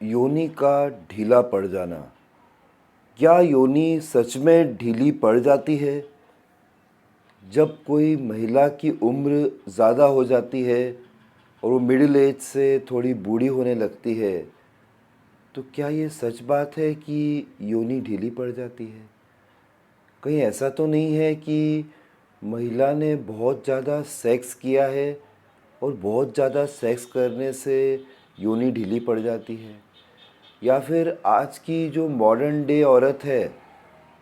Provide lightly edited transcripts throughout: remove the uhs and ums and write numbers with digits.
योनि का ढीला पड़ जाना। क्या योनि सच में ढीली पड़ जाती है? जब कोई महिला की उम्र ज़्यादा हो जाती है और वो मिडिल एज से थोड़ी बूढ़ी होने लगती है, तो क्या ये सच बात है कि योनि ढीली पड़ जाती है? कहीं ऐसा तो नहीं है कि महिला ने बहुत ज़्यादा सेक्स किया है और बहुत ज़्यादा सेक्स करने से योनि ढीली पड़ जाती है? या फिर आज की जो मॉडर्न डे औरत है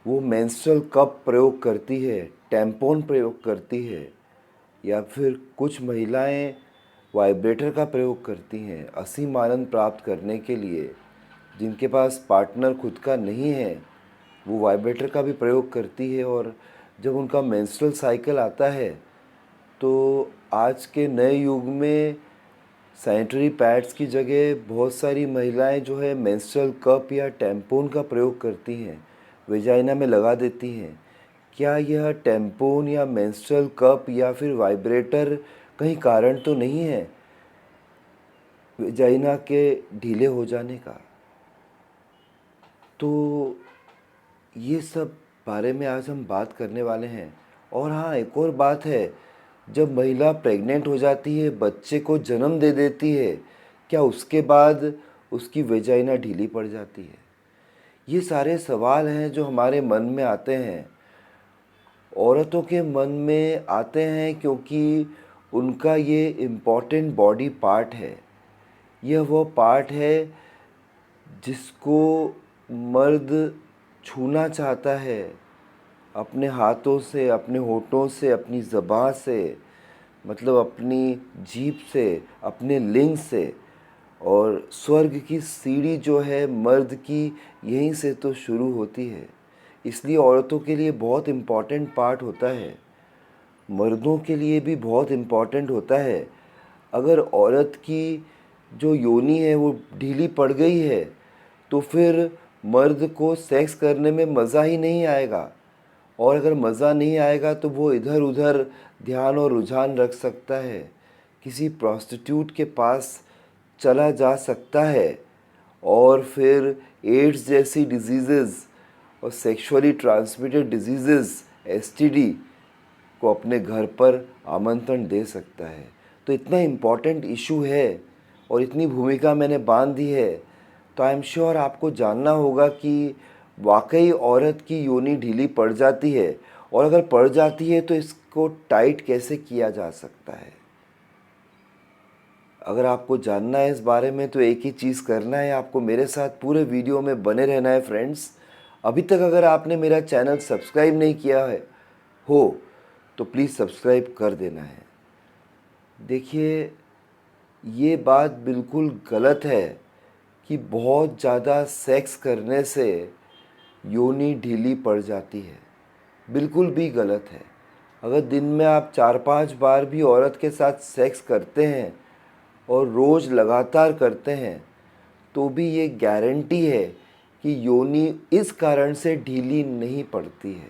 वो मेंस्ट्रुअल कप प्रयोग करती है, टैम्पॉन प्रयोग करती है, या फिर कुछ महिलाएं वाइब्रेटर का प्रयोग करती हैं असीम आनंद प्राप्त करने के लिए। जिनके पास पार्टनर खुद का नहीं है वो वाइब्रेटर का भी प्रयोग करती है, और जब उनका मेंस्ट्रुअल साइकिल आता है तो आज के नए युग में सैनिटरी पैड्स की जगह बहुत सारी महिलाएं जो है मेंस्ट्रुअल कप या टैम्पॉन का प्रयोग करती हैं, वेजाइना में लगा देती हैं। क्या यह टैम्पॉन या मेंस्ट्रुअल कप या फिर वाइब्रेटर कहीं कारण तो नहीं है वेजाइना के ढीले हो जाने का? तो ये सब बारे में आज हम बात करने वाले हैं। और हाँ, एक और बात है, जब महिला प्रेग्नेंट हो जाती है, बच्चे को जन्म दे देती है, क्या उसके बाद उसकी वेजाइना ढीली पड़ जाती है? ये सारे सवाल हैं जो हमारे मन में आते हैं, औरतों के मन में आते हैं, क्योंकि उनका ये इम्पॉर्टेंट बॉडी पार्ट है। यह वो पार्ट है जिसको मर्द छूना चाहता है अपने हाथों से, अपने होठों से, अपनी ज़बान से, मतलब अपनी जीभ से, अपने लिंग से। और स्वर्ग की सीढ़ी जो है मर्द की, यहीं से तो शुरू होती है। इसलिए औरतों के लिए बहुत इम्पॉर्टेंट पार्ट होता है, मर्दों के लिए भी बहुत इम्पॉर्टेंट होता है। अगर औरत की जो योनि है वो ढीली पड़ गई है तो फिर मर्द को सेक्स करने में मज़ा ही नहीं आएगा, और अगर मज़ा नहीं आएगा तो वो इधर उधर ध्यान और रुझान रख सकता है, किसी प्रॉस्टिट्यूट के पास चला जा सकता है, और फिर एड्स जैसी डिजीज़ेज़ और सेक्सुअली ट्रांसमिटेड डिजीज़ेज़ एसटीडी को अपने घर पर आमंत्रण दे सकता है। तो इतना इम्पॉर्टेंट इशू है और इतनी भूमिका मैंने बांध दी है, तो आई एम श्योर आपको जानना होगा कि वाकई औरत की योनि ढीली पड़ जाती है, और अगर पड़ जाती है तो इसको टाइट कैसे किया जा सकता है। अगर आपको जानना है इस बारे में तो एक ही चीज़ करना है, आपको मेरे साथ पूरे वीडियो में बने रहना है फ्रेंड्स। अभी तक अगर आपने मेरा चैनल सब्सक्राइब नहीं किया है हो तो प्लीज़ सब्सक्राइब कर देना है। देखिए, ये बात बिल्कुल गलत है कि बहुत ज़्यादा सेक्स करने से योनि ढीली पड़ जाती है। बिल्कुल भी गलत है। अगर दिन में आप 4-5 बार भी औरत के साथ सेक्स करते हैं और रोज़ लगातार करते हैं तो भी ये गारंटी है कि योनि इस कारण से ढीली नहीं पड़ती है।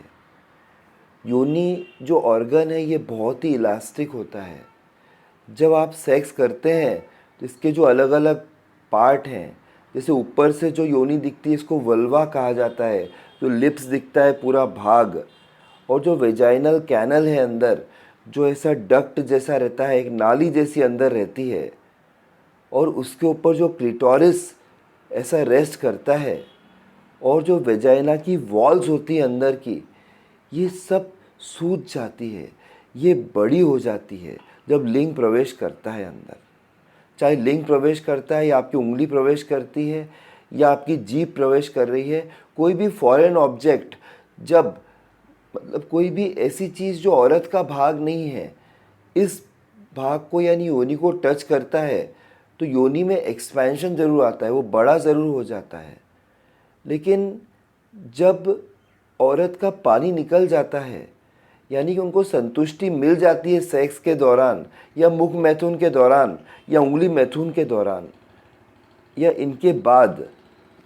योनि जो ऑर्गन है ये बहुत ही इलास्टिक होता है। जब आप सेक्स करते हैं तो इसके जो अलग अलग पार्ट हैं, जैसे ऊपर से जो योनि दिखती है इसको वल्वा कहा जाता है, जो लिप्स दिखता है पूरा भाग, और जो वेजाइनल कैनल है अंदर, जो ऐसा डक्ट जैसा रहता है, एक नाली जैसी अंदर रहती है, और उसके ऊपर जो क्लिटोरिस ऐसा रेस्ट करता है, और जो वेजाइना की वॉल्स होती है अंदर की, ये सब सूज जाती है, ये बड़ी हो जाती है जब लिंग प्रवेश करता है अंदर। चाहे लिंग प्रवेश करता है या आपकी उंगली प्रवेश करती है या आपकी जीभ प्रवेश कर रही है, कोई भी फॉरेन ऑब्जेक्ट जब, मतलब कोई भी ऐसी चीज़ जो औरत का भाग नहीं है, इस भाग को यानी योनि को टच करता है तो योनि में एक्सपेंशन ज़रूर आता है, वो बड़ा ज़रूर हो जाता है। लेकिन जब औरत का पानी निकल जाता है, यानी कि उनको संतुष्टि मिल जाती है सेक्स के दौरान या मुख मैथुन के दौरान या उंगली मैथुन के दौरान या इनके बाद,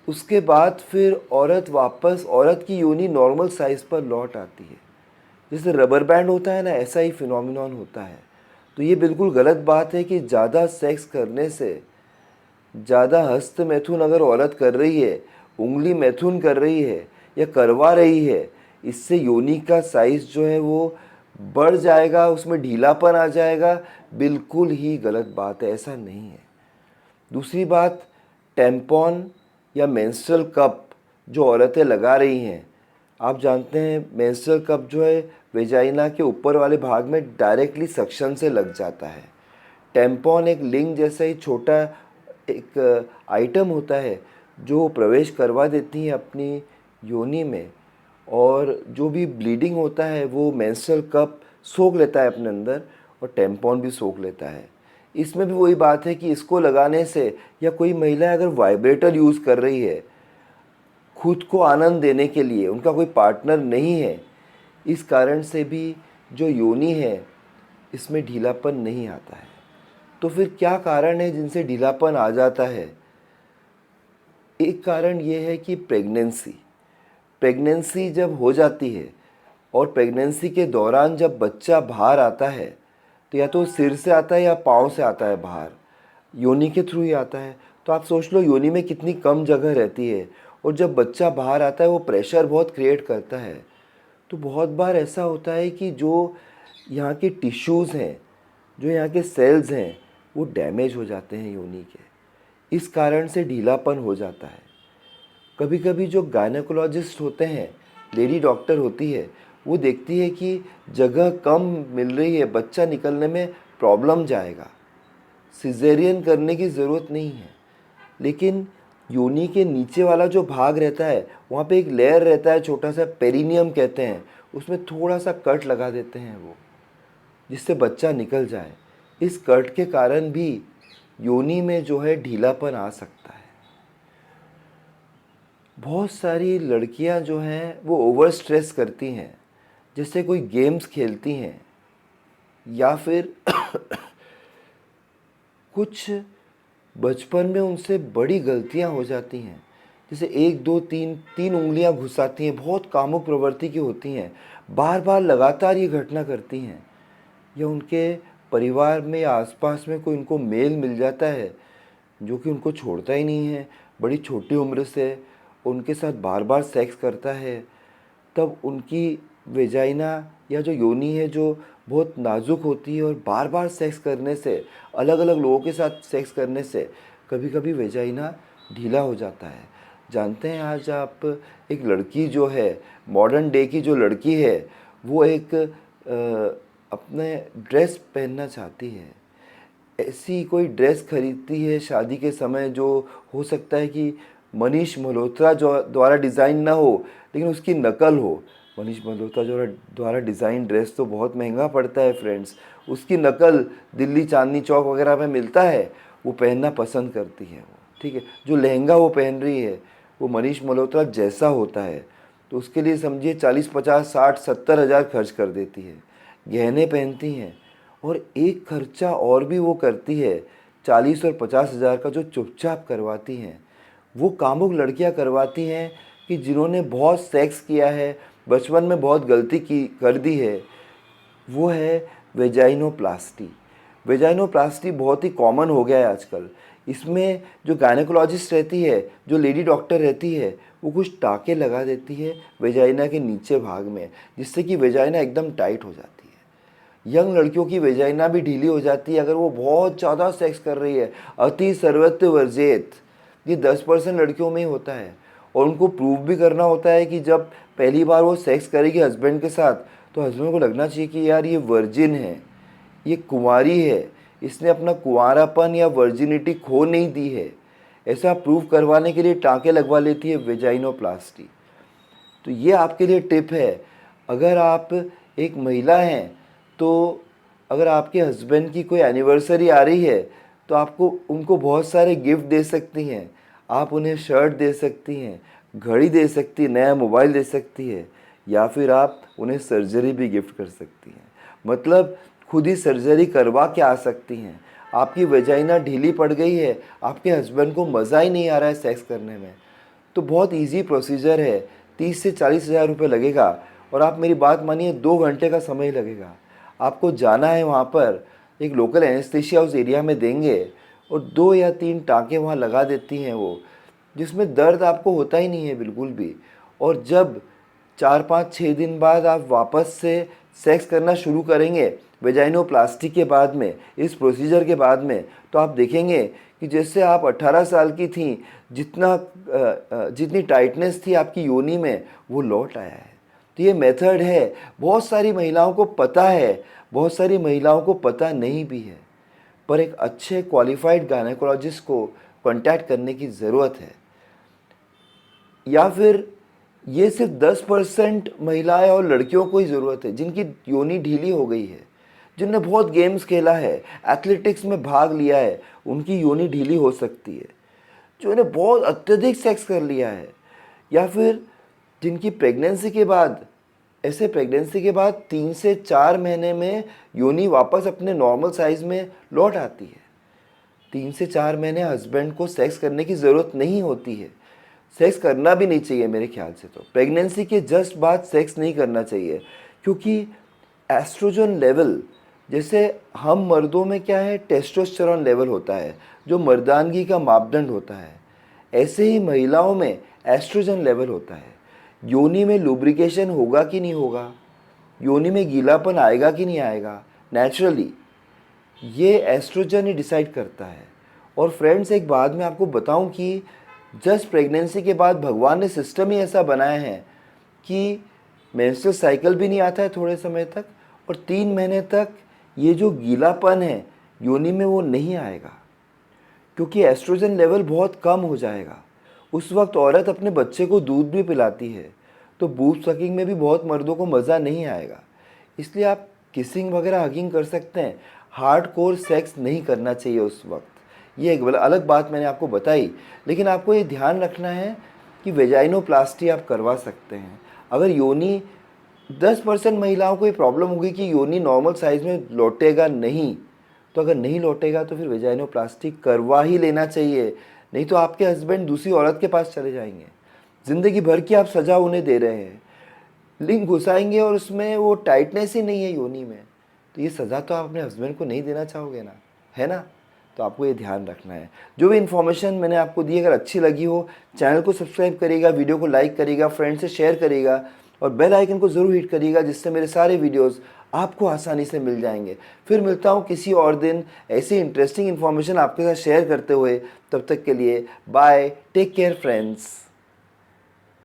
उसके बाद फिर औरत की योनि नॉर्मल साइज़ पर लौट आती है। जैसे रबर बैंड होता है ना, ऐसा ही फिनोमिनॉन होता है। तो ये बिल्कुल गलत बात है कि ज़्यादा सेक्स करने से ज़्यादा हस्त मैथुन अगर औरत कर रही है, उंगली मैथुन कर रही है या करवा रही है, इससे योनि का साइज़ जो है वो बढ़ जाएगा, उसमें ढीलापन आ जाएगा, बिल्कुल ही गलत बात है, ऐसा नहीं है। दूसरी बात, टैम्पॉन या मेंस्ट्रुअल कप जो औरतें लगा रही हैं, आप जानते हैं मेंस्ट्रुअल कप जो है वेजाइना के ऊपर वाले भाग में डायरेक्टली सक्शन से लग जाता है। टैम्पॉन एक लिंग जैसा ही छोटा एक आइटम होता है जो प्रवेश करवा देती हैं अपनी योनि में, और जो भी ब्लीडिंग होता है वो मेंस्ट्रुअल कप सोख लेता है अपने अंदर, और टैम्पॉन भी सोख लेता है। इसमें भी वही बात है कि इसको लगाने से, या कोई महिला अगर वाइब्रेटर यूज़ कर रही है खुद को आनंद देने के लिए, उनका कोई पार्टनर नहीं है, इस कारण से भी जो योनि है इसमें ढीलापन नहीं आता है। तो फिर क्या कारण है जिनसे ढीलापन आ जाता है? एक कारण ये है कि प्रेगनेंसी जब हो जाती है और प्रेगनेंसी के दौरान जब बच्चा बाहर आता है, तो या तो सिर से आता है या पाँव से आता है बाहर, योनि के थ्रू ही आता है। तो आप सोच लो योनि में कितनी कम जगह रहती है, और जब बच्चा बाहर आता है वो प्रेशर बहुत क्रिएट करता है। तो बहुत बार ऐसा होता है कि जो यहाँ के टिश्यूज़ हैं, जो यहाँ के सेल्स हैं, वो डैमेज हो जाते हैं योनि के, इस कारण से ढीलापन हो जाता है। कभी कभी जो गायनेकोलॉजिस्ट होते हैं, लेडी डॉक्टर होती है, वो देखती है कि जगह कम मिल रही है, बच्चा निकलने में प्रॉब्लम जाएगा, सिजेरियन करने की ज़रूरत नहीं है। लेकिन योनि के नीचे वाला जो भाग रहता है, वहाँ पे एक लेयर रहता है छोटा सा, पेरिनियम कहते हैं, उसमें थोड़ा सा कट लगा देते हैं वो, जिससे बच्चा निकल जाए। इस कट के कारण भी योनि में जो है ढीलापन आ सकता है। बहुत सारी लड़कियां जो हैं वो ओवर स्ट्रेस करती हैं, जैसे कोई गेम्स खेलती हैं, या फिर कुछ बचपन में उनसे बड़ी गलतियां हो जाती हैं, जैसे एक दो तीन तीन उंगलियां घुसाती हैं, बहुत कामुक प्रवृत्ति की होती हैं, बार बार लगातार ये घटना करती हैं, या उनके परिवार में या आसपास में कोई उनको मेल मिल जाता है जो कि उनको छोड़ता ही नहीं है, बड़ी छोटी उम्र से उनके साथ बार बार सेक्स करता है, तब उनकी वेजाइना या जो योनि है जो बहुत नाजुक होती है, और बार बार सेक्स करने से, अलग अलग लोगों के साथ सेक्स करने से कभी कभी वेजाइना ढीला हो जाता है। जानते हैं, आज आप एक लड़की जो है, मॉडर्न डे की जो लड़की है, वो एक अपने ड्रेस पहनना चाहती है, ऐसी कोई ड्रेस खरीदती है शादी के समय जो हो सकता है कि मनीष मल्होत्रा जो द्वारा डिज़ाइन ना हो, लेकिन उसकी नकल हो। मनीष मल्होत्रा जो द्वारा डिज़ाइन ड्रेस तो बहुत महंगा पड़ता है फ्रेंड्स, उसकी नकल दिल्ली चांदनी चौक वगैरह में मिलता है, वो पहनना पसंद करती है वो, ठीक है। जो लहंगा वो पहन रही है वो मनीष मल्होत्रा जैसा होता है, तो उसके लिए समझिए 40, 50, 60, 70 हज़ार खर्च कर देती है, गहने पहनती हैं, और एक खर्चा और भी वो करती है 40 और 50 हज़ार का, जो चुपचाप करवाती हैं। वो कामुक लड़कियां करवाती हैं कि जिन्होंने बहुत सेक्स किया है, बचपन में बहुत गलती की कर दी है, वो है वेजाइनोप्लास्टी। वेजाइनोप्लास्टी बहुत ही कॉमन हो गया है आजकल। इसमें जो गायनेकोलॉजिस्ट रहती है, जो लेडी डॉक्टर रहती है, वो कुछ टाँके लगा देती है वेजाइना के नीचे भाग में, जिससे कि वेजाइना एकदम टाइट हो जाती है। यंग लड़कियों की वेजाइना भी ढीली हो जाती है अगर वो बहुत ज़्यादा सेक्स कर रही है। अति सर्वत्र वर्जित, ये 10% लड़कियों में ही होता है, और उनको प्रूव भी करना होता है कि जब पहली बार वो सेक्स करेगी हस्बैंड के साथ, तो हस्बैंड को लगना चाहिए कि यार ये वर्जिन है, ये कुंवारी है, इसने अपना कुंवारापन या वर्जिनिटी खो नहीं दी है। ऐसा प्रूव करवाने के लिए टाँके लगवा लेती है वेजाइनोप्लास्टी। तो ये आपके लिए टिप है। अगर आप एक महिला हैं, तो अगर आपके हस्बैंड की कोई एनिवर्सरी आ रही है, तो आपको उनको बहुत सारे गिफ्ट दे सकती हैं। आप उन्हें शर्ट दे सकती हैं, घड़ी दे सकती हैं, नया मोबाइल दे सकती है, या फिर आप उन्हें सर्जरी भी गिफ्ट कर सकती हैं। मतलब खुद ही सर्जरी करवा के आ सकती हैं। आपकी वेजाइना ढीली पड़ गई है, आपके हस्बैंड को मज़ा ही नहीं आ रहा है सेक्स करने में, तो बहुत इजी प्रोसीजर है। 30 से 40 हज़ार रुपये लगेगा, और आप मेरी बात मानिए 2 घंटे का समय लगेगा। आपको जाना है वहाँ पर, एक लोकल एनेस्थीसिया उस एरिया में देंगे, और 2 या 3 टाँके वहाँ लगा देती हैं वो, जिसमें दर्द आपको होता ही नहीं है बिल्कुल भी। और जब 4-5-6 दिन बाद आप वापस से सेक्स करना शुरू करेंगे वेजाइनोप्लास्टी के बाद में, इस प्रोसीजर के बाद में, तो आप देखेंगे कि जैसे आप 18 साल की थीं, जितनी टाइटनेस थी आपकी योनि में वो लौट आया है। तो ये मेथड है, बहुत सारी महिलाओं को पता है, बहुत सारी महिलाओं को पता नहीं भी है, पर एक अच्छे क्वालिफाइड गायनेकोलॉजिस्ट को कांटेक्ट करने की ज़रूरत है। या फिर ये सिर्फ 10% महिलाएं और लड़कियों को ही ज़रूरत है जिनकी योनि ढीली हो गई है, जिनने बहुत गेम्स खेला है, एथलेटिक्स में भाग लिया है, उनकी योनि ढीली हो सकती है। जो ने बहुत अत्यधिक सेक्स कर लिया है, या फिर जिनकी प्रेगनेंसी के बाद, ऐसे प्रेगनेंसी के बाद 3 से 4 महीने में योनि वापस अपने नॉर्मल साइज़ में लौट आती है। 3 से 4 महीने हस्बैंड को सेक्स करने की ज़रूरत नहीं होती है, सेक्स करना भी नहीं चाहिए मेरे ख्याल से। तो प्रेगनेंसी के जस्ट बाद सेक्स नहीं करना चाहिए, क्योंकि एस्ट्रोजन लेवल, जैसे हम मर्दों में क्या है, टेस्टोस्टेरोन लेवल होता है जो मर्दानगी का मापदंड होता है, ऐसे ही महिलाओं में एस्ट्रोजन लेवल होता है। योनि में लुब्रिकेशन होगा कि नहीं होगा, योनि में गीलापन आएगा कि नहीं आएगा, नेचुरली ये एस्ट्रोजन ही डिसाइड करता है। और फ्रेंड्स, एक बात मैं आपको बताऊं कि जस्ट प्रेगनेंसी के बाद भगवान ने सिस्टम ही ऐसा बनाया है कि मेंस्ट्रुअल साइकिल भी नहीं आता है थोड़े समय तक, और 3 महीने तक ये जो गीलापन है योनि में वो नहीं आएगा, क्योंकि एस्ट्रोजन लेवल बहुत कम हो जाएगा। उस वक्त औरत अपने बच्चे को दूध भी पिलाती है, तो बूब सकिंग में भी बहुत मर्दों को मज़ा नहीं आएगा। इसलिए आप किसिंग वगैरह हगिंग कर सकते हैं, हार्डकोर सेक्स नहीं करना चाहिए उस वक्त। ये एक अलग बात मैंने आपको बताई, लेकिन आपको ये ध्यान रखना है कि वेजाइनोप्लास्टी आप करवा सकते हैं। अगर योनि 10% महिलाओं को ये प्रॉब्लम होगी कि योनि नॉर्मल साइज़ में लौटेगा नहीं, तो अगर नहीं लौटेगा तो फिर वेजाइनोप्लास्टी करवा ही लेना चाहिए, नहीं तो आपके हस्बैंड दूसरी औरत के पास चले जाएंगे। ज़िंदगी भर की आप सज़ा उन्हें दे रहे हैं, लिंग घुसाएंगे और उसमें वो टाइटनेस ही नहीं है योनि में, तो ये सज़ा तो आप अपने हस्बैंड को नहीं देना चाहोगे ना, है ना। तो आपको ये ध्यान रखना है। जो भी इन्फॉर्मेशन मैंने आपको दी अगर अच्छी लगी हो, चैनल को सब्सक्राइब करिएगा, वीडियो को लाइक करिएगा, फ्रेंड से शेयर करिएगा और बेल आइकन को ज़रूर हिट करिएगा, जिससे मेरे सारे वीडियोस आपको आसानी से मिल जाएंगे। फिर मिलता हूँ किसी और दिन ऐसी इंटरेस्टिंग इन्फॉर्मेशन आपके साथ शेयर करते हुए। तब तक के लिए बाय, टेक केयर फ्रेंड्स।